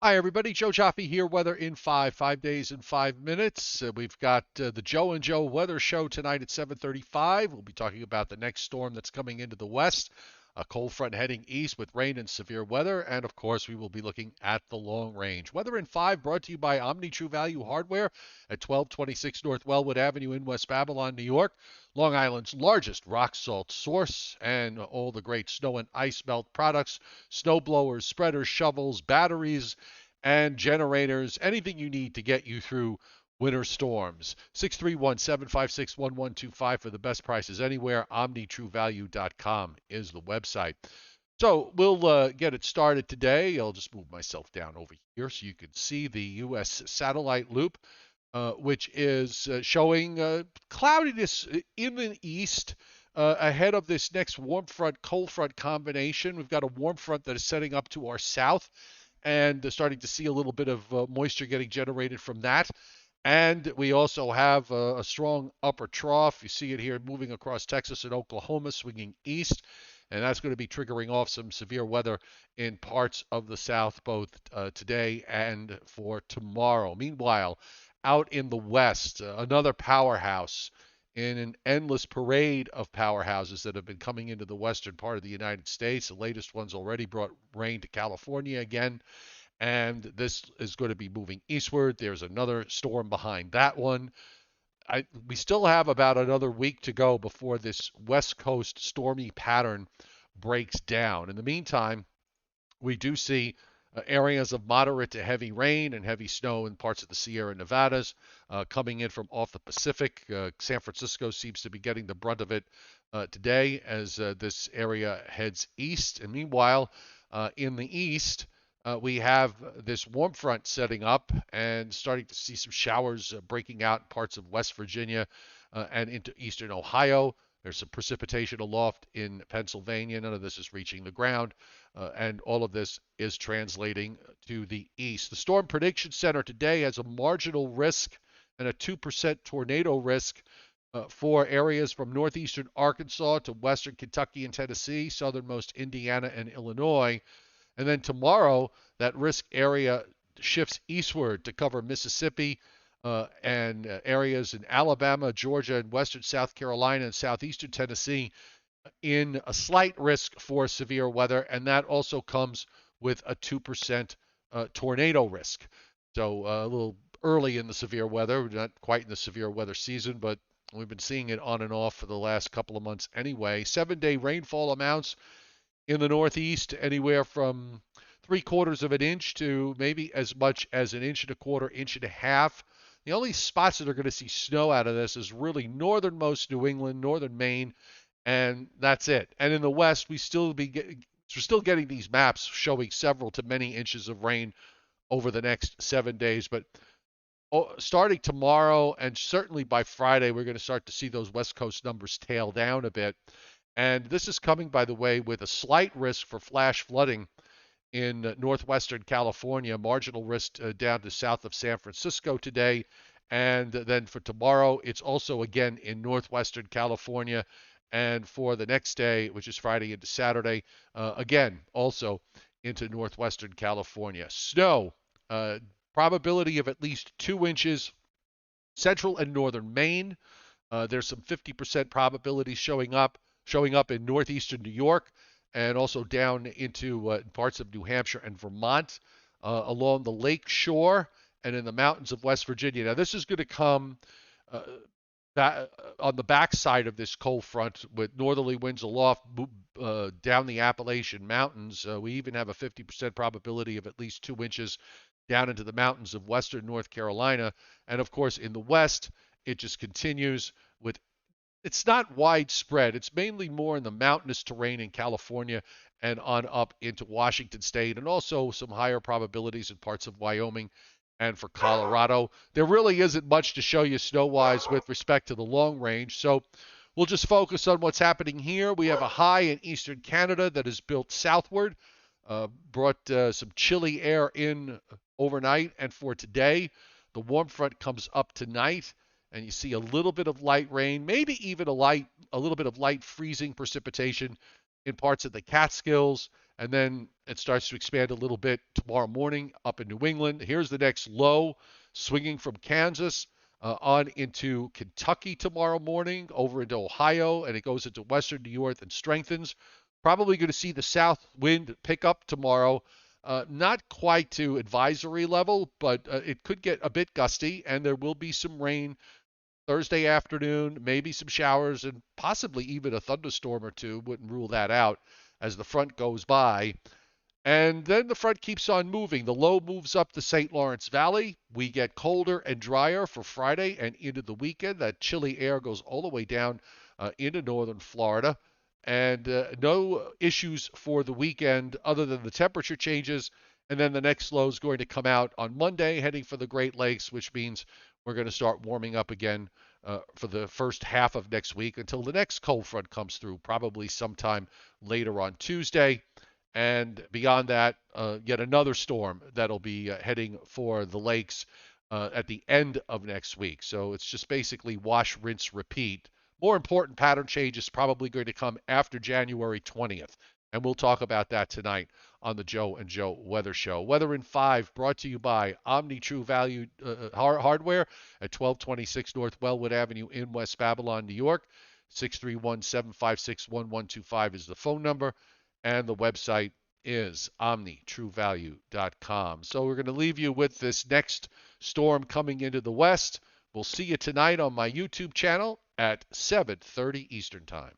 Hi, everybody. Joe Cioffi here. Weather in 5 days in 5 minutes. We've got the Joe and Joe Weather Show tonight at 7:35. We'll be talking about the next storm that's coming into the west, a cold front heading east with rain and severe weather, and of course, we will be looking at the long range. Weather in 5 brought to you by Omni True Value Hardware at 1226 North Wellwood Avenue in West Babylon, New York. Long Island's largest rock salt source, and all the great snow and ice melt products, snow blowers, spreaders, shovels, batteries, and generators, anything you need to get you through winter storms. 631-756-1125 for the best prices anywhere. OmniTrueValue.com is the website. So we'll get it started today. I'll just move myself down over here so you can see the U.S. satellite loop, which is showing cloudiness in the east. Ahead of this next warm front cold front combination, we've got a warm front that is setting up to our south, and starting to see a little bit of moisture getting generated from that. And we also have a strong upper trough. You see it here moving across Texas and Oklahoma, swinging east. And that's going to be triggering off some severe weather in parts of the South, both today and for tomorrow. Meanwhile, out in the West, another powerhouse in an endless parade of powerhouses that have been coming into the western part of the United States. The latest one's already brought rain to California again, and this is going to be moving eastward. There's another storm behind that one. We still have about another week to go before this West Coast stormy pattern breaks down. In the meantime, we do see areas of moderate to heavy rain and heavy snow in parts of the Sierra Nevadas coming in from off the Pacific. San Francisco seems to be getting the brunt of it today as this area heads east. And meanwhile, in the east, we have this warm front setting up and starting to see some showers breaking out in parts of West Virginia and into eastern Ohio. There's some precipitation aloft in Pennsylvania. None of this is reaching the ground, and all of this is translating to the east. The Storm Prediction Center today has a marginal risk and a 2% tornado risk for areas from northeastern Arkansas to western Kentucky and Tennessee, southernmost Indiana and Illinois. And then tomorrow, that risk area shifts eastward to cover Mississippi and areas in Alabama, Georgia, and western South Carolina and southeastern Tennessee in a slight risk for severe weather. And that also comes with a 2% tornado risk. So a little early in the severe weather. We're not quite in the severe weather season, but we've been seeing it on and off for the last couple of months anyway. 7-day rainfall amounts in the Northeast, anywhere from 3/4 of an inch to maybe as much as an inch and a quarter, inch and a half. The only spots that are going to see snow out of this is really northernmost New England, northern Maine, and that's it. And in the West, we're still getting these maps showing several to many inches of rain over the next 7 days. But starting tomorrow and certainly by Friday, we're going to start to see those West Coast numbers tail down a bit. And this is coming, by the way, with a slight risk for flash flooding in northwestern California, marginal risk down to south of San Francisco today. And then for tomorrow, it's also again in northwestern California. And for the next day, which is Friday into Saturday, again, also into northwestern California. Snow, probability of at least 2 inches, central and northern Maine. There's some 50% probability showing up in northeastern New York and also down into parts of New Hampshire and Vermont, along the lake shore and in the mountains of West Virginia. Now, this is going to come uh, on the backside of this cold front with northerly winds aloft down the Appalachian Mountains. We even have a 50% probability of at least 2 inches down into the mountains of western North Carolina. And of course, in the west, it just continues with it's not widespread. It's mainly more in the mountainous terrain in California and on up into Washington State, and also some higher probabilities in parts of Wyoming and for Colorado. There really isn't much to show you snow-wise with respect to the long range, so we'll just focus on what's happening here. We have a high in eastern Canada that is built southward, brought some chilly air in overnight, and for today, the warm front comes up tonight and you see a little bit of light rain, maybe even a little bit of light freezing precipitation in parts of the Catskills, and then It starts to expand a little bit tomorrow morning up in New England. Here's the next low, swinging from Kansas on into Kentucky tomorrow morning, over into Ohio, and it goes into western New York and strengthens. Probably going to see the south wind pick up tomorrow. Not quite to advisory level, but it could get a bit gusty, and there will be some rain Thursday afternoon, maybe some showers, and possibly even a thunderstorm or two. Wouldn't rule that out as the front goes by. And then the front keeps on moving. The low moves up the St. Lawrence Valley. We get colder and drier for Friday and into the weekend. That chilly air goes all the way down into northern Florida. And no issues for the weekend other than the temperature changes. And then the next low is going to come out on Monday, heading for the Great Lakes, which means we're going to start warming up again for the first half of next week until the next cold front comes through, probably sometime later on Tuesday. And beyond that, yet another storm that'll be heading for the lakes at the end of next week. So it's just basically wash, rinse, repeat. More important pattern change is probably going to come after January 20th. And we'll talk about that tonight on the Joe and Joe Weather Show. Weather in 5 brought to you by Omni True Value Hardware at 1226 North Wellwood Avenue in West Babylon, New York. 631-756-1125 is the phone number, and the website is omnitruevalue.com. So we're going to leave you with this next storm coming into the west. We'll see you tonight on my YouTube channel at 7:30 Eastern Time.